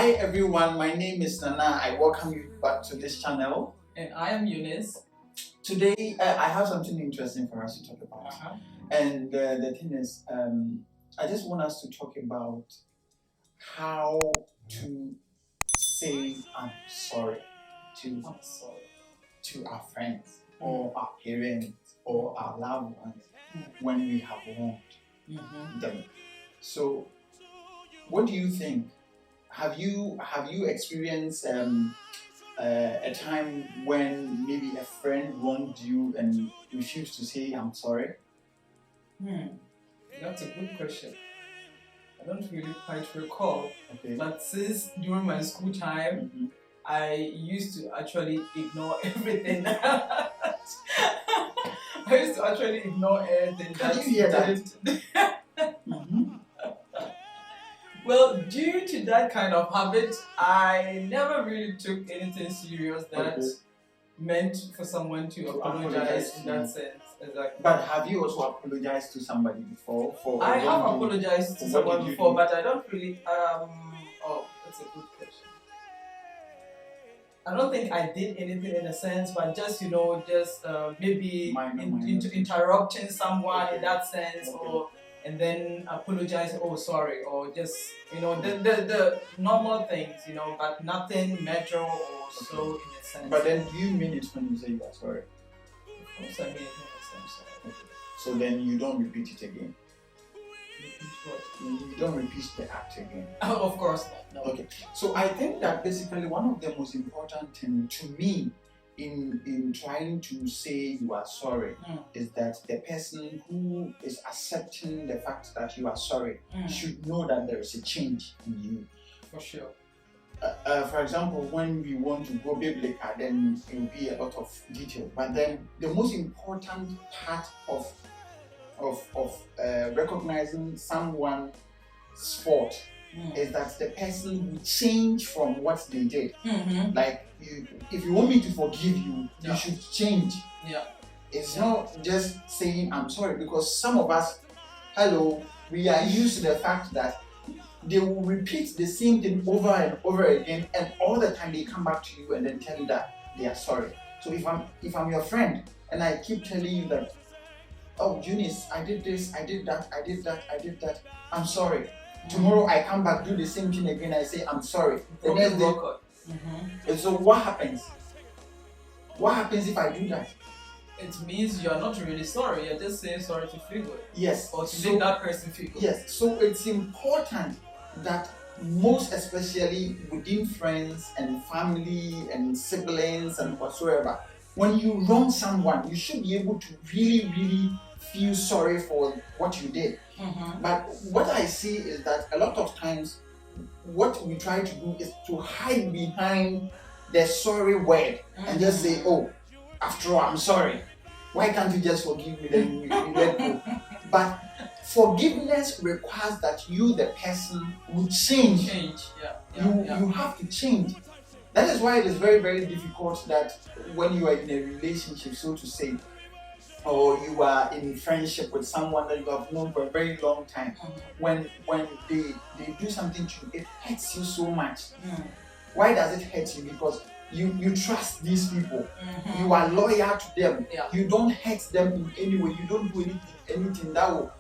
Hi everyone, my name is Nana. I welcome you back to this channel. And I am Eunice. Today I have something interesting for us to talk about. And the thing is, I just want us to talk about how to say I'm sorry to our friends or our parents or our loved ones when we have wronged them. So, what do you think? Have you experienced a time when maybe a friend wronged you and refused to say I'm sorry? That's a good question. I don't really quite recall. Okay. But since during my school time, I used to actually ignore everything. I used to actually ignore everything. Can you hear that? Well, due to that kind of habit, I never really took anything serious that meant for someone to apologize in that sense. Exactly. But have you also apologized to somebody before? I have apologized to someone before, but I don't really. Oh, that's a good question. I don't think I did anything in a sense, but just maybe interrupting someone in that sense, and then apologize. Oh, sorry, or just the normal things, but nothing major or so in a sense. But then, do you mean it when you say you are sorry? Of course, I mean it in a sense. Okay. So then you don't repeat it again. You don't repeat the act again. Oh, of course not. No. Okay. So I think that basically one of the most important things to me in trying to say you are sorry is that the person who is accepting the fact that you are sorry should know that there is a change in you. For sure. For example, when we want to go biblical, then it will be a lot of detail. But then the most important part of recognizing someone's fault is that the person will change from what they did. Like if you want me to forgive you, you should change. Yeah. It's not just saying I'm sorry, because some of us, we are used to the fact that they will repeat the same thing over and over again, and all the time they come back to you and then tell you that they are sorry. So if I'm your friend and I keep telling you that, oh Eunice, I did this, I did that, I'm sorry. Tomorrow I come back, do the same thing again, I say I'm sorry. The next day, and so what happens? What happens if I do that? It means you are not really sorry, you're just saying sorry to feel good. Yes. Or to make that person feel good. Yes. So it's important that most especially within friends and family and siblings and whatsoever, when you wrong someone, you should be able to really feel sorry for what you did. But what I see is that a lot of times what we try to do is to hide behind the sorry word and just say, oh, after all, I'm sorry. Why can't you just forgive me, then you let go? But forgiveness requires that you, the person, will change. You have to change. That is why it is very difficult that when you are in a relationship, so to say, or you are in friendship with someone that you have known for a very long time, when they do something to you, it hurts you so much. Why does it hurt you? Because you trust these people. You are loyal to them. You don't hurt them in any way. You don't do anything that will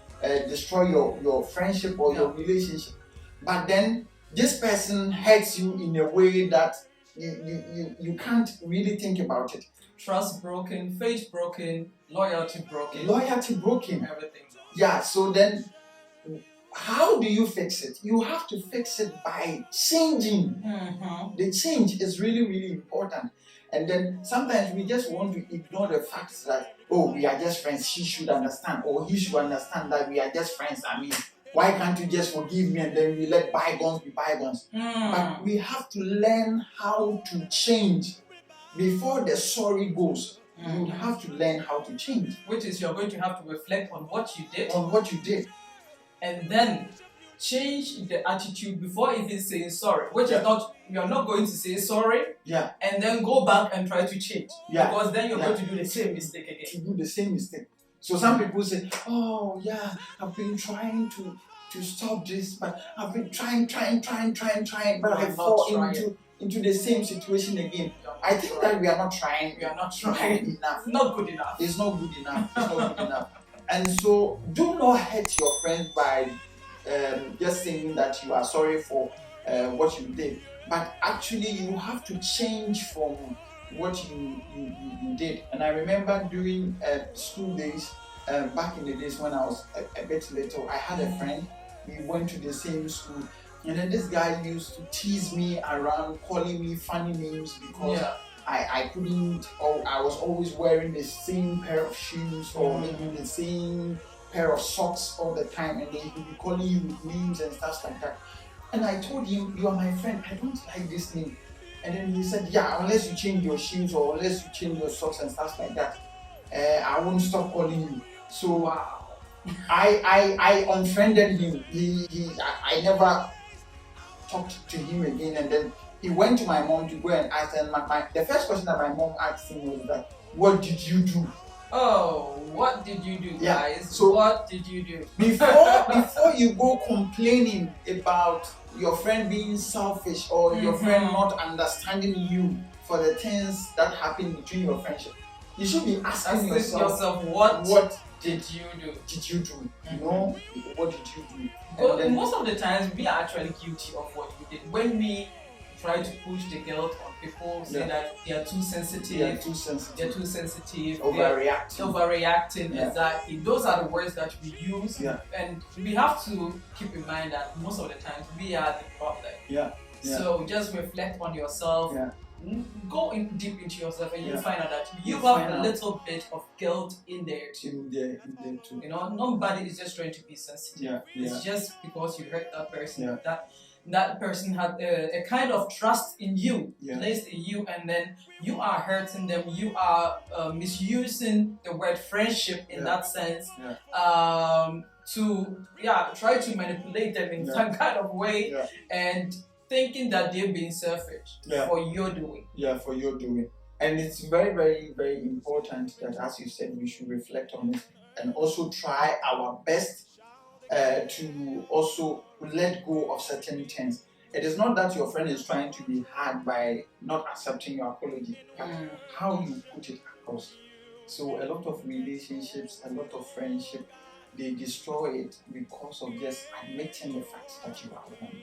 destroy your friendship or your relationship. But then this person hurts you in a way that you can't really think about it. Trust broken, faith broken, loyalty broken. Everything. Yeah, so then how do you fix it? You have to fix it by changing. The change is really important. And then sometimes we just want to ignore the fact that, oh, we are just friends, she should understand, or he should understand that we are just friends. I mean, why can't you just forgive me and then we let bygones be bygones? But we have to learn how to change. Before the sorry goes, you have to learn how to change. Which is you're going to have to reflect on what you did. And then change the attitude before even saying sorry. Which is not, you're not going to say sorry and then go back and try to change. Because then you're going to do the same mistake again. So some people say, oh yeah, I've been trying to to stop this, but I've been trying, but I You're fall not trying. into the same situation again. I think that we are not trying. We are not trying. enough. Not good enough. It's not good enough. It's not good enough. And so, do not hurt your friend by just saying that you are sorry for what you did. But actually, you have to change from what you did. And I remember during school days, back in the days when I was a bit little, I had a friend. We went to the same school. And then this guy used to tease me around, calling me funny names because I couldn't, or I was always wearing the same pair of shoes or maybe the same pair of socks all the time, and he would be calling you with names and stuff like that. And I told him, you are my friend, I don't like this name. And then he said, yeah, unless you change your shoes or unless you change your socks and stuff like that, I won't stop calling you. So I unfriended him. I never talked to him again, and then he went to my mom to go and ask, and the first question that my mom asked him was that, what did you do? Oh, what did you do, guys? So what did you do? Before you go complaining about your friend being selfish or your friend not understanding you for the things that happen between your friendship, you should be asking yourself what did you do? You know, what did you do? Well, most of the times we are actually guilty of what we did. When we try to push the guilt on people, say that they are too sensitive. Overreacting, exactly. Those are the words that we use. And we have to keep in mind that most of the times we are the problem. So just reflect on yourself. Go in deep into yourself, and you find out that you have a little bit of guilt in there too. You know, nobody is just trying to be sensitive. It's just because you hurt that person. That person had a kind of trust in you, placed in you, and then you are hurting them. You are misusing the word friendship in that sense to try to manipulate them in some kind of way, and thinking that they're being selfish for your doing. For your doing. And it's very, very, very important that, as you said, we should reflect on it and also try our best to also let go of certain things. It is not that your friend is trying to be hard by not accepting your apology, but how you put it across. So a lot of relationships, a lot of friendship, they destroy it because of just admitting the fact that you are wrong.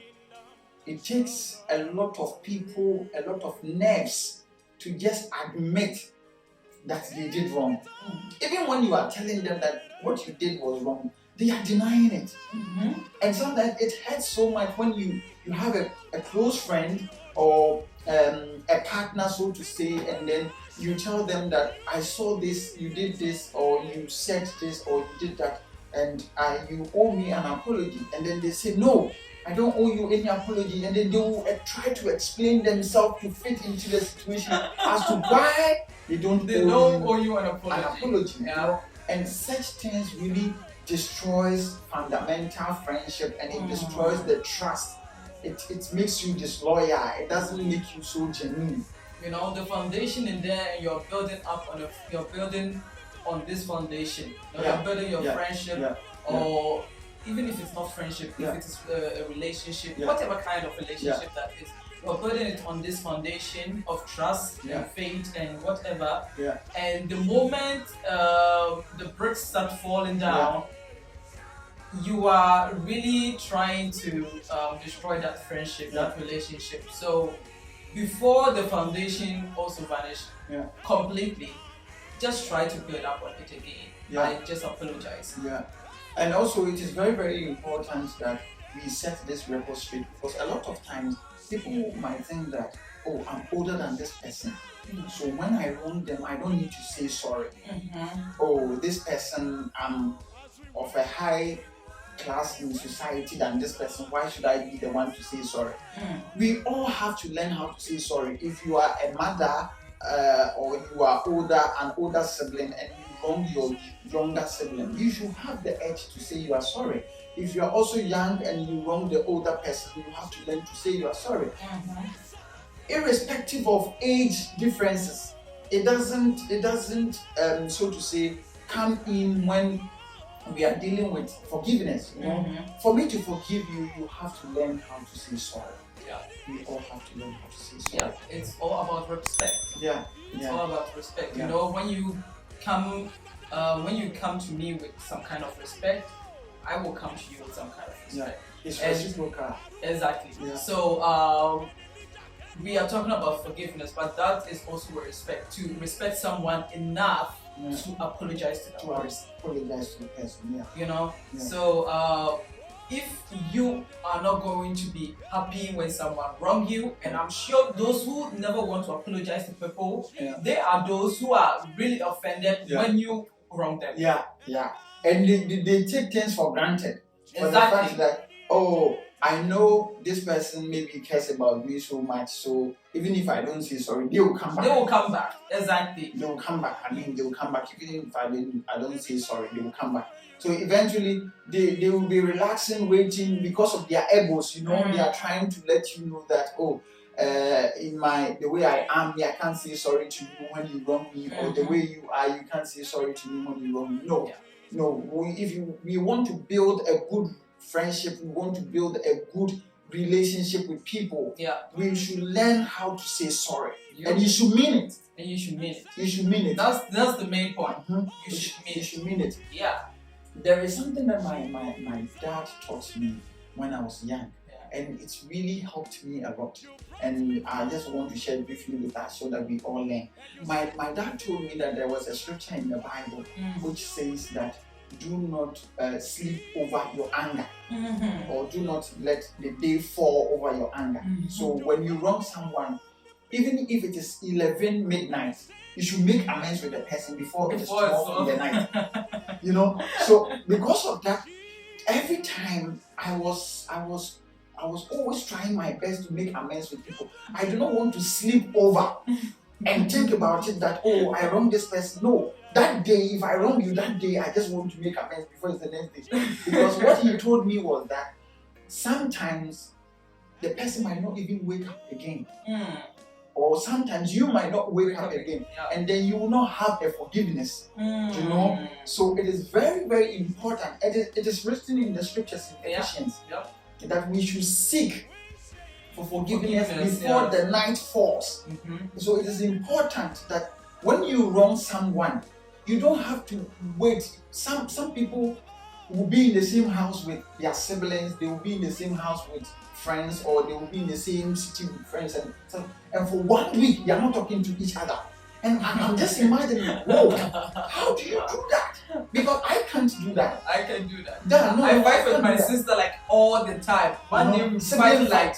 It takes a lot of people, a lot of nerves to just admit that they did wrong. Even when you are telling them that what you did was wrong, they are denying it. And sometimes it hurts so much when you have a close friend or a partner, so to say, and then you tell them that I saw this, you did this, or you said this, or you did that, and you owe me an apology. And then they say, no, I don't owe you any apology. And then they will try to explain themselves to fit into the situation as to why they don't owe you an apology. You know? And such things really destroys fundamental friendship, and it destroys the trust. It makes you disloyal. It doesn't make you so genuine. You know, the foundation in there, and you're building on this foundation. You're building your friendship, or even if it's not friendship, if it is a relationship, whatever kind of relationship that is, you're building it on this foundation of trust and faith and whatever. And the moment the bricks start falling down, you are really trying to destroy that friendship, that relationship. So before the foundation also vanishes completely, just try to build up on it again. I just apologize. And also, it is very, very important that we set this record straight, because a lot of times people might think that, oh, I'm older than this person, so when I wrong them, I don't need to say sorry. Oh, this person, I'm of a high class in society than this person, why should I be the one to say sorry? We all have to learn how to say sorry. If you are a mother or you are an older sibling, and you wrong your younger sibling, you should have the edge to say you are sorry. If you are also young and you wrong the older person, you have to learn to say you are sorry. Irrespective of age differences, it doesn't so to say come in when we are dealing with forgiveness. You know, for me to forgive you, you have to learn how to say sorry. Yeah. We all have to learn how to say sorry. Yeah, it's all about respect. Yeah. It's all about respect. Yeah. You know, when you come to me with some kind of respect, I will come to you with some kind of respect. Yeah. It's reciprocal. Exactly. Yeah. So we are talking about forgiveness, but that is also a respect. To respect someone enough to apologize to them. Apologize to the person. Yeah. You know. Yeah. So if you are not going to be happy when someone wrong you, and I'm sure those who never want to apologize to people, they are those who are really offended when you wrong them. Yeah, yeah. And they take things for granted. Exactly. For the fact that, oh, I know this person maybe cares about me so much, so even if I don't say sorry, they will come back. They will come back. Exactly. They will come back. I mean, they will come back. Even if I don't say sorry, they will come back. So eventually, they will be relaxing, waiting because of their egos. You know, they are trying to let you know that, oh, the way I am, I can't say sorry to you when you wrong me, or the way you are, you can't say sorry to me when you wrong me. No, no. We want to build a good friendship, we want to build a good relationship with people. Yeah, we should learn how to say sorry, and you should mean it. And you should mean it. You should mean it. That's the main point. You should mean it. Yeah. There is something that my dad taught me when I was young, and it's really helped me a lot. And I just want to share briefly with us so that we all learn. My dad told me that there was a scripture in the Bible which says that do not sleep over your anger, or do not let the day fall over your anger. So when you wrong someone, even if it is 11 midnight, you should make amends with the person before it is 12 in the night. You know, so because of that, every time I was always trying my best to make amends with people. I do not want to sleep over and think about it that, oh, I wronged this person. No, that day, if I wrong you that day, I just want to make amends before it's the next day. Because what he told me was that sometimes the person might not even wake up again. Or sometimes you might not wake up again, and then you will not have a forgiveness. You know, so it is very, very important. It is written in the scriptures in Ephesians that we should seek for forgiveness before the night falls. So it is important that when you wrong someone, you don't have to wait. Some people will be in the same house with their siblings. They will be in the same house with friends, or they will be in the same city with friends, and for 1 week they are not talking to each other. And I'm just imagining, whoa, how do you do that? Because I can't do that. I can do that. I fight with my sister like all the time. One day we fight like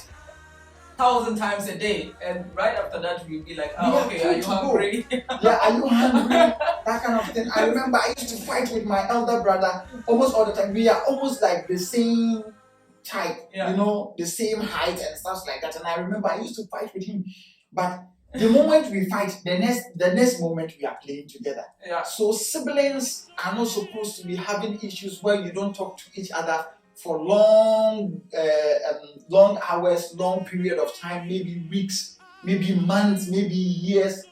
1,000 times a day, and right after that we'll be like, oh, okay, are you hungry? Are you hungry? That kind of thing. I remember I used to fight with my elder brother almost all the time. We are almost like the same type, you know, the same height and stuff like that. And I remember I used to fight with him, but the moment we fight, the next moment we are playing together. So siblings are not supposed to be having issues where you don't talk to each other for long hours, long period of time, maybe weeks, maybe months, maybe years.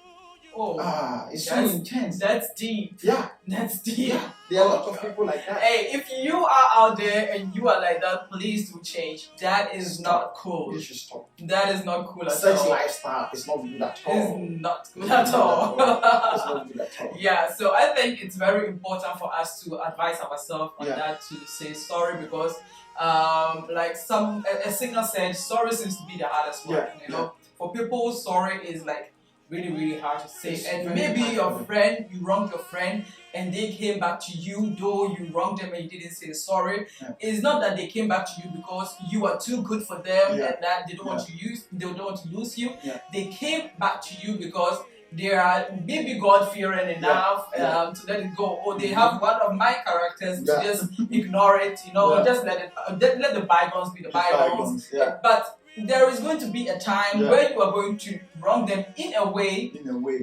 It's so intense. That's deep. That's deep. There are a lot of people like that. Hey, if you are out there and you are like that, please do change. That is not cool. You should stop. That is not cool at all. Such lifestyle is not good at all. It's not good at all. It's not good at all. Yeah, so I think it's very important for us to advise ourselves on that, to say sorry, because like a singer said, sorry seems to be the hardest one. You know, for people, sorry is like really, really hard to say. And maybe your friend, you wronged your friend, and they came back to you, though you wronged them and you didn't say sorry. It's not that they came back to you because you are too good for them and that they don't want to lose you. They came back to you because they are maybe God-fearing enough to let it go, or they have one of my characters to just ignore it, you know, just let the bygones be the bygones. But there is going to be a time when you are going to wrong them in a way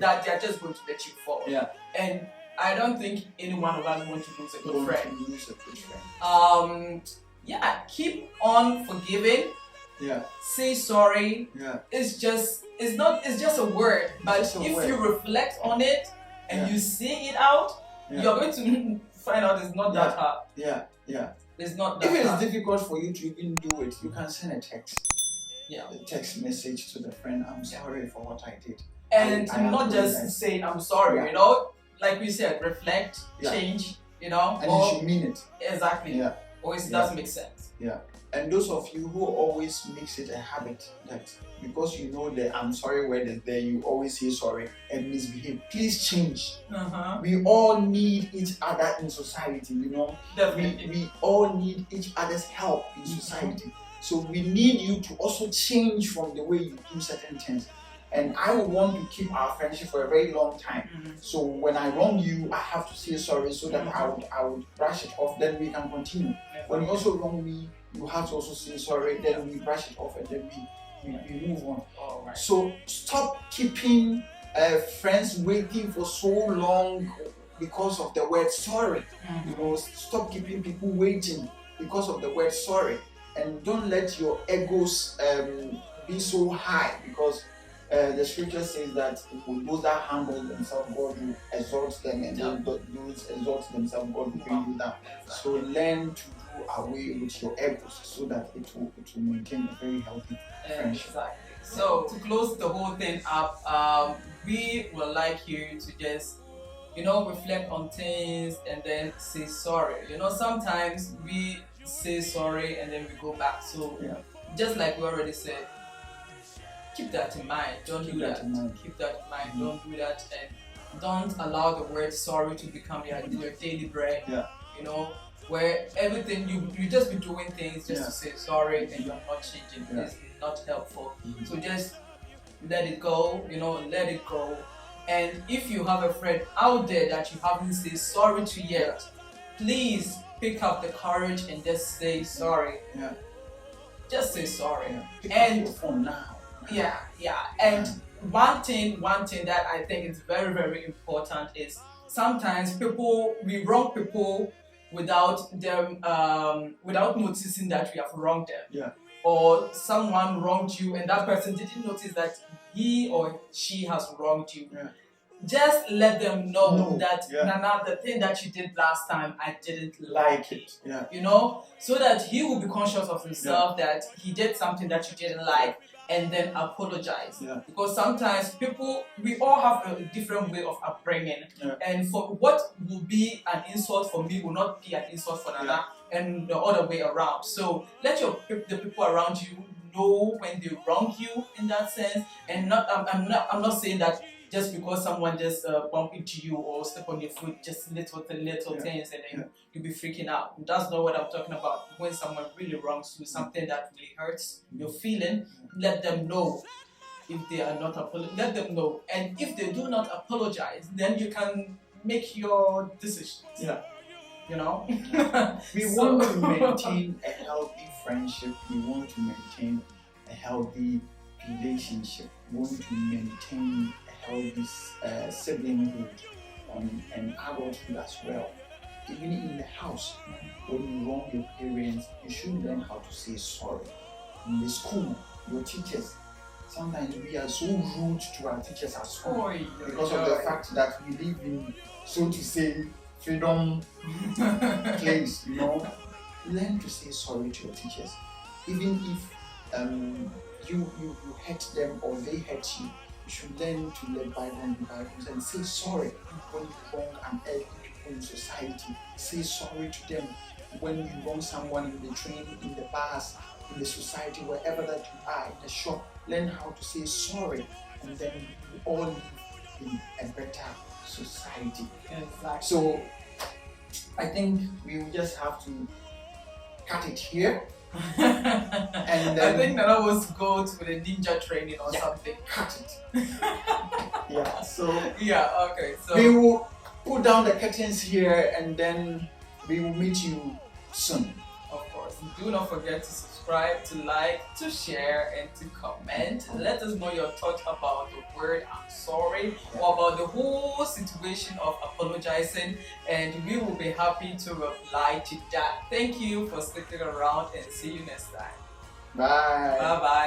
that they are just going to let you fall. And I don't think any one of us want to lose a good friend. Keep on forgiving. Say sorry. It's just a word, but if you reflect on it and you say it out, you're going to find out it's not that hard. Yeah. It's not that If it's hard. difficult for you to even do it, you can send a text. Yeah. A text message to the friend. I'm sorry for what I did. And I not just saying I'm sorry, you know, like we said, reflect, change, you know. And you should mean it. Exactly. Yeah. Always does make sense. Yeah. And those of you who always makes it a habit that because you know the I'm sorry word is there, you always say sorry and misbehave. Please change. We all need each other in society, you know. Definitely. We all need each other's help in society. So we need you to also change from the way you do certain things. And I would want to keep our friendship for a very long time. So when I wrong you, I have to say sorry so that I would brush it off. Then we can continue. When you also wrong me, you have to also say sorry. Then we brush it off and then we move on. Right. So stop keeping friends waiting for so long because of the word sorry. You know, stop keeping people waiting because of the word sorry. And don't let your egos be so high because the scripture says that those that humble themselves, God will exalt them, and those exalt themselves, God will bring you down. So learn to do away with your egos so that it will maintain a very healthy friendship. Exactly. So to close the whole thing up, we would like you to just, you know, reflect on things and then say sorry. You know, sometimes we say sorry and then we go back. So just like we already said, keep that in mind. Don't do that. Keep that in mind. Don't do that, and don't allow the word sorry to become your daily bread. You know, where everything you just be doing things just to say sorry and you're not changing. It's not helpful. So just let it go. You know, let it go. And if you have a friend out there that you haven't said sorry to yet, please pick up the courage and just say sorry. Just say sorry. Pick up your phone now. And one thing that I think is very, very important is sometimes we wrong people without them without noticing that we have wronged them. Or someone wronged you and that person didn't notice that he or she has wronged you. Just let them know that Nana, the thing that you did last time, I didn't like it. You know, so that he will be conscious of himself that he did something that you didn't like, and then apologize. Because sometimes we all have a different way of upbringing, and for what will be an insult for me will not be an insult for Nana, and the other way around. So let the people around you know when they wrong you in that sense, and I'm not saying that just because someone just bump into you or step on your foot, just little things, and then you'll be freaking out. That's not what I'm talking about. When someone really wrongs you, something that really hurts your feeling, let them know. If they are not let them know. And if they do not apologize, then you can make your decisions. You know? We want to maintain a healthy friendship. We want to maintain a healthy relationship. We want to maintain healthy siblinghood and adulthood as well. Even in the house, when you wrong your parents, you should learn how to say sorry. In the school, your teachers, sometimes we are so rude to our teachers at school because of the fact that we live in, so to say, freedom place, you know. Learn to say sorry to your teachers. Even if you hurt them or they hurt you, you should learn to let bygones be bygones and say sorry when you wrong an elderly people in society. Say sorry to them when you wrong someone in the train, in the bus, in the society, wherever that you are, in the shop. Learn how to say sorry, and then we all live in a better society. Exactly. So I think we will just have to cut it here. And I think Nana was go to the ninja training or something. Cut it. So okay. So we will put down the curtains here, and then we will meet you soon. Of course, do not forget to subscribe, to like, to share, and to comment. Let us know your thoughts about the word I'm sorry, or about the whole situation of apologizing, and we will be happy to reply to that. Thank you for sticking around, and see you next time. Bye. Bye bye.